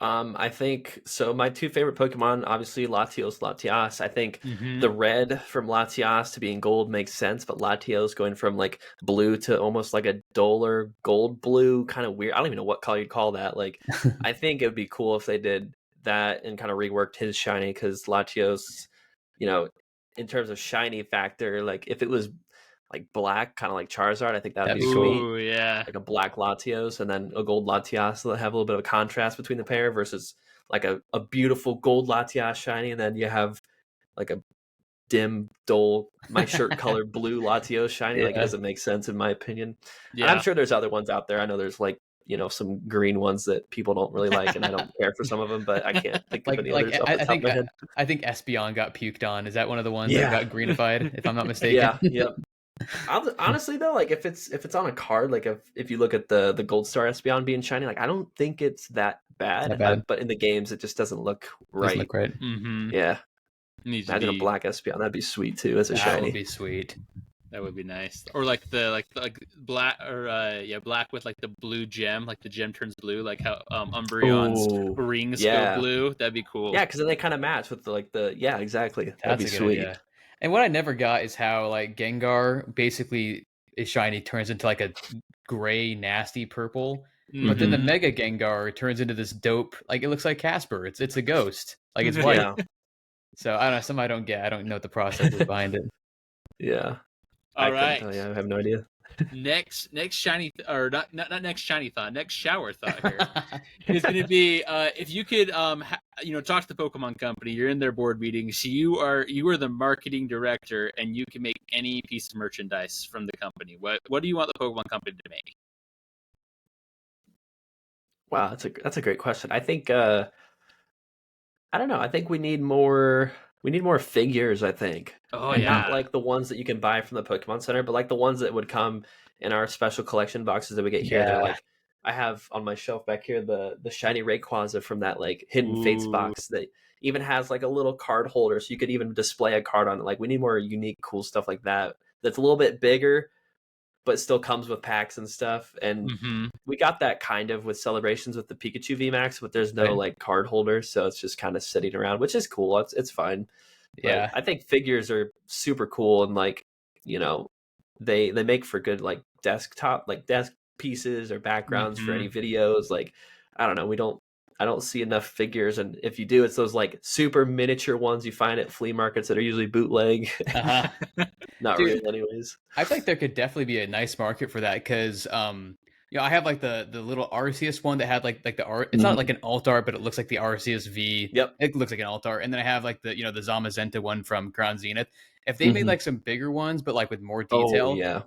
I think so. My two favorite Pokemon, obviously Latios, Latias. I think Mm-hmm. the red from Latias to being gold makes sense, but Latios going from like blue to almost like a duller gold blue, kind of weird. I don't even know what color you'd call that. Like, I think it would be cool if they did that and kind of reworked his shiny because Latios, you know, in terms of shiny factor, like if it was like black, kind of like Charizard, I think that'd That'd be be cool. sweet, Ooh, yeah. like a black Latios and then a gold Latias, so they have a little bit of a contrast between the pair versus like a beautiful gold Latias shiny, and then you have like a dim, dull, my shirt color blue Latios shiny. Like it Yeah. doesn't make sense in my opinion. And I'm Yeah. sure there's other ones out there. I know there's like, some green ones that people don't really like, and I don't care for some of them, but I can't think of any Like others off I, the I top of think my head. I think Espeon got puked on. Is that one of the ones that Yeah. got greenified? If I'm not mistaken. Yeah, yep. Honestly though, like if it's on a card, like if you look at the Gold Star Espeon being shiny, like I don't think it's that Not bad. bad. But in the games, it just doesn't look Doesn't right. look right. Mm-hmm. Yeah, Needs to imagine a be. black Espeon. That'd be sweet too as a That would shiny. be sweet. That would be nice. Or like like black or black with like the blue gem, like the gem turns blue, like how Umbreon's Oh, rings go yeah, blue. That'd be cool. yeah, because then they kind of match with the yeah, exactly. That'd That's be a good sweet. idea. And what I never got is how like Gengar basically is shiny turns into like a gray nasty purple, but then the Mhm. Mega Gengar turns into this dope like it looks like Casper. It's a ghost. Like it's white. Yeah, So I don't know, some I don't get. I don't know what the process is behind it. yeah. I All couldn't right. tell you. I have no idea. Next shiny or not next shiny thought. Next shower thought here is going to be if you could talk to the Pokemon company. You're in their board meetings. You are the marketing director, and you can make any piece of merchandise from the company. What do you want the Pokemon company to make? Wow, that's a great question. I think I don't know. I think we need more figures, I think. Oh And not yeah. like the ones that you can buy from the Pokemon Center, but like the ones that would come in our special collection boxes that we get here. They're Yeah. like I have on my shelf back here the shiny Rayquaza from that like Hidden Fates Ooh. box that even has like a little card holder so you could even display a card on it. Like we need more unique cool stuff like that. That's a little bit bigger but still comes with packs and stuff. And Mm-hmm. we got that kind of with celebrations with the Pikachu VMAX, but there's no Right. like card holder, so it's just kind of sitting around, which is cool. It's fine. But Yeah. I think figures are super cool and like, you know, they make for good like desk pieces or backgrounds for any videos. Like I don't know, I don't see enough figures, and if you do, it's those like super miniature ones you find at flea markets that are usually bootleg. Uh-huh. Not Dude, real anyways. I feel like there could definitely be a nice market for that because I have like the little Arceus one that had like the art. It's not like an alt art, but it looks like the Arceus V. Yep. It looks like an alt art. And then I have like the the Zamazenta one from Crown Zenith. If they made like some bigger ones, but like with more Oh detail, yeah.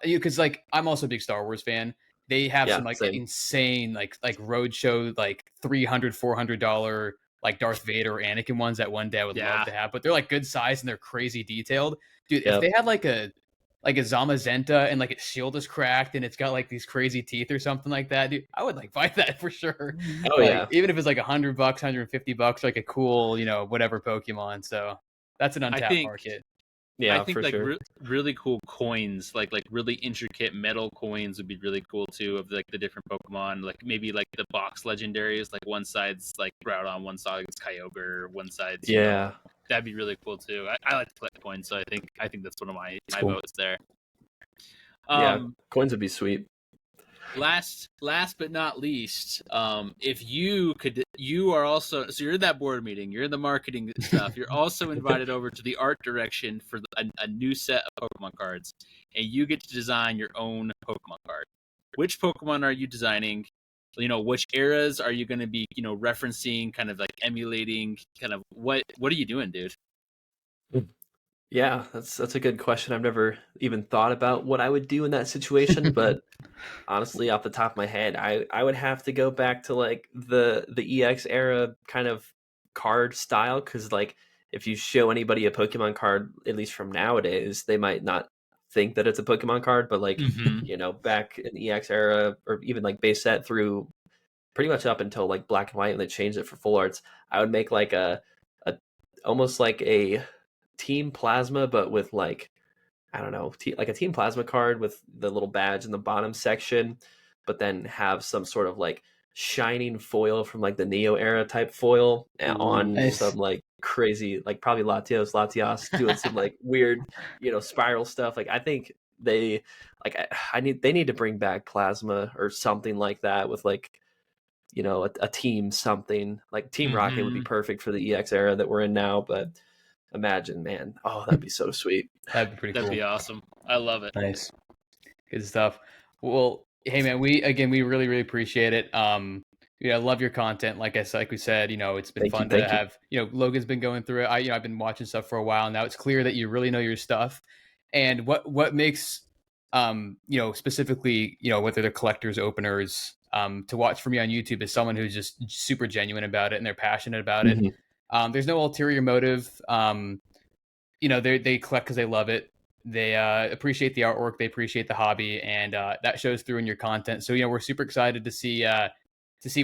because like I'm also a big Star Wars fan. They have Yeah, some like same. insane like roadshow like $300-$400 like Darth Vader or Anakin ones that one day I would Yeah. love to have, but they're like good size and they're crazy detailed. Dude, if Yep. they had like a Zamazenta and like its shield is cracked and it's got like these crazy teeth or something like that, dude, I would like buy that for sure. Oh Like, yeah. even if it's like $100, $150, like a cool, whatever Pokemon. So that's an untapped think- market. Yeah, I think for like sure. really cool coins, like really intricate metal coins would be really cool too of like the different Pokemon. Like maybe like the box legendaries, like one side's like Groudon, one side's Kyogre, one side's Yeah. that'd be really cool too. I like to collect coins, so I think that's one of my cool. votes there. Yeah, coins would be sweet. Last but not least, if you are also, so you're in that board meeting, you're in the marketing stuff, you're also invited over to the art direction for a new set of Pokemon cards, and you get to design your own Pokemon card. Which Pokemon are you designing? Which eras are you going to be, referencing, kind of like emulating, kind of what are you doing, dude? Yeah, that's a good question. I've never even thought about what I would do in that situation, but honestly, off the top of my head, I would have to go back to like the EX era kind of card style, because like if you show anybody a Pokemon card, at least from nowadays, they might not think that it's a Pokemon card, but like back in the EX era, or even like base set through pretty much up until like Black and White, and they changed it for full arts, I would make like a almost like a Team Plasma, but with like, I don't know, like a Team Plasma card with the little badge in the bottom section, but then have some sort of like shining foil from like the Neo era type foil on Nice. some like crazy, like probably Latios doing some like weird, spiral stuff. Like I think they they need to bring back plasma or something like that with like, a team something. Like Team Rocket would be perfect for the EX era that we're in now, but imagine, man. Oh, that'd be so sweet. That'd be pretty cool. That'd be awesome. I love it. Nice. Good stuff. Well, hey man, we really, really appreciate it. I love your content. Like we said, it's been fun to have, Logan's been going through it. I've been watching stuff for a while now. It's clear that you really know your stuff. And what makes, specifically, whether they're collectors, openers, to watch for me on YouTube is someone who's just super genuine about it and they're passionate about it. There's no ulterior motive. They collect because they love it. They appreciate the artwork, they appreciate the hobby, and that shows through in your content. So we're super excited to see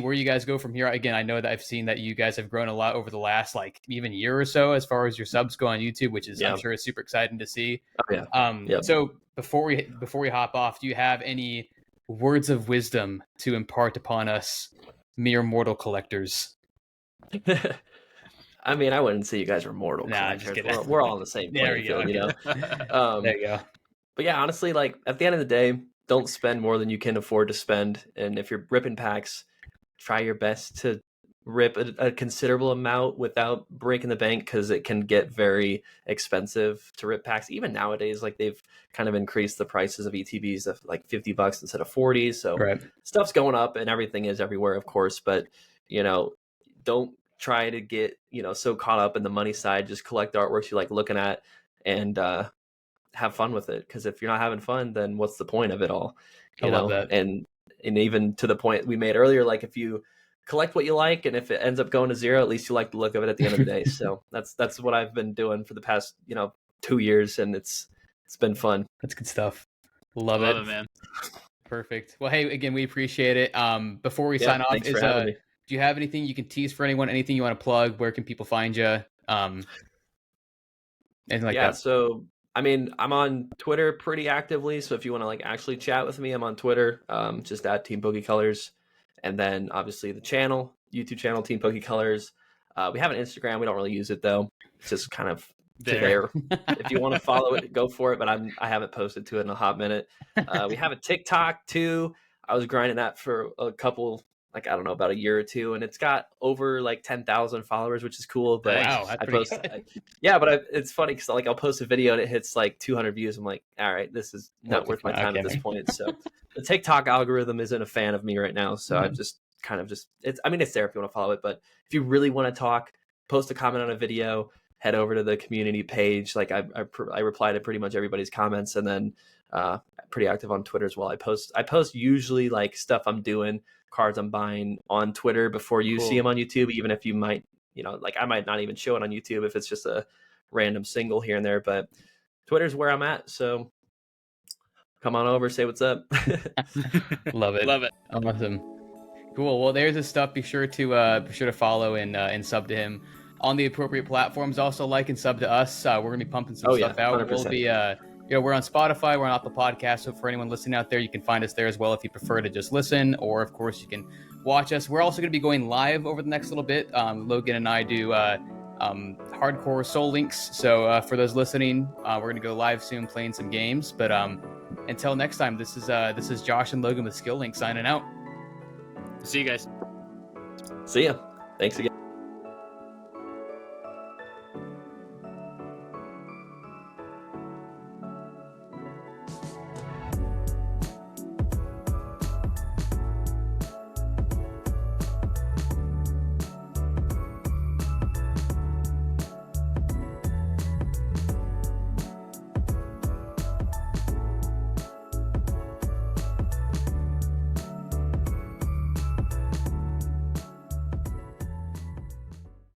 where you guys go from here. Again, I know that I've seen that you guys have grown a lot over the last even year or so as far as your subs go on YouTube, which is I'm sure is super exciting to see. Oh, yeah. So before we hop off, do you have any words of wisdom to impart upon us mere mortal collectors? I mean, I wouldn't say you guys are mortal collectors. We're all on the same playing field, There you go. But yeah, honestly, like at the end of the day, don't spend more than you can afford to spend. And if you're ripping packs, try your best to rip a considerable amount without breaking the bank, because it can get very expensive to rip packs. Even nowadays, like they've kind of increased the prices of ETBs of like $50 instead of $40. So stuff's going up and everything is everywhere, of course. But, don't try to get so caught up in the money side. Just collect the artworks you like looking at and have fun with it, because if you're not having fun, then what's the point of it all? I love that. And even to the point we made earlier, like if you collect what you like and if it ends up going to zero, at least you like the look of it at the end of the day. So that's what I've been doing for the past 2 years, and it's been fun. That's good stuff. Love it, man. Perfect. Well, hey, again, we appreciate it. Before we sign off, do you have anything you can tease for anyone? Anything you want to plug? Where can people find you? Anything like that? So I mean, I'm on Twitter pretty actively. So if you want to actually chat with me, I'm on Twitter, just at TeamPokeColors. And then obviously the YouTube channel, TeamPokeColors. We have an Instagram. We don't really use it though. It's just kind of there. If you want to follow it, go for it. But I haven't posted to it in a hot minute. We have a TikTok too. I was grinding that for a couple, about a year or two, and it's got over 10,000 followers, which is cool. But wow, it's funny because I'll post a video and it hits 200 views. I'm like, all right, this is not worth my time at this point. So the TikTok algorithm isn't a fan of me right now. So I've just it's there if you want to follow it. But if you really want to talk, post a comment on a video, head over to the community page. I reply to pretty much everybody's comments, and then pretty active on Twitter as well. I post usually stuff I'm doing, cards I'm buying on Twitter before you see them on YouTube, even if you might, I might not even show it on YouTube if it's just a random single here and there, but Twitter's where I'm at. So come on over, say what's up. Love it. Awesome. Cool. Well, there's his stuff. Be sure to follow and sub to him on the appropriate platforms. Also like and sub to us. We're going to be pumping some stuff out. 100%. We'll be, we're on Spotify, we're on Apple Podcasts. So for anyone listening out there, you can find us there as well if you prefer to just listen, or of course you can watch us. We're also going to be going live over the next little bit. Logan and I do hardcore Soul Links. So for those listening, we're going to go live soon playing some games. But until next time, this is Josh and Logan with Skill Link signing out. See you guys. See ya. Thanks again.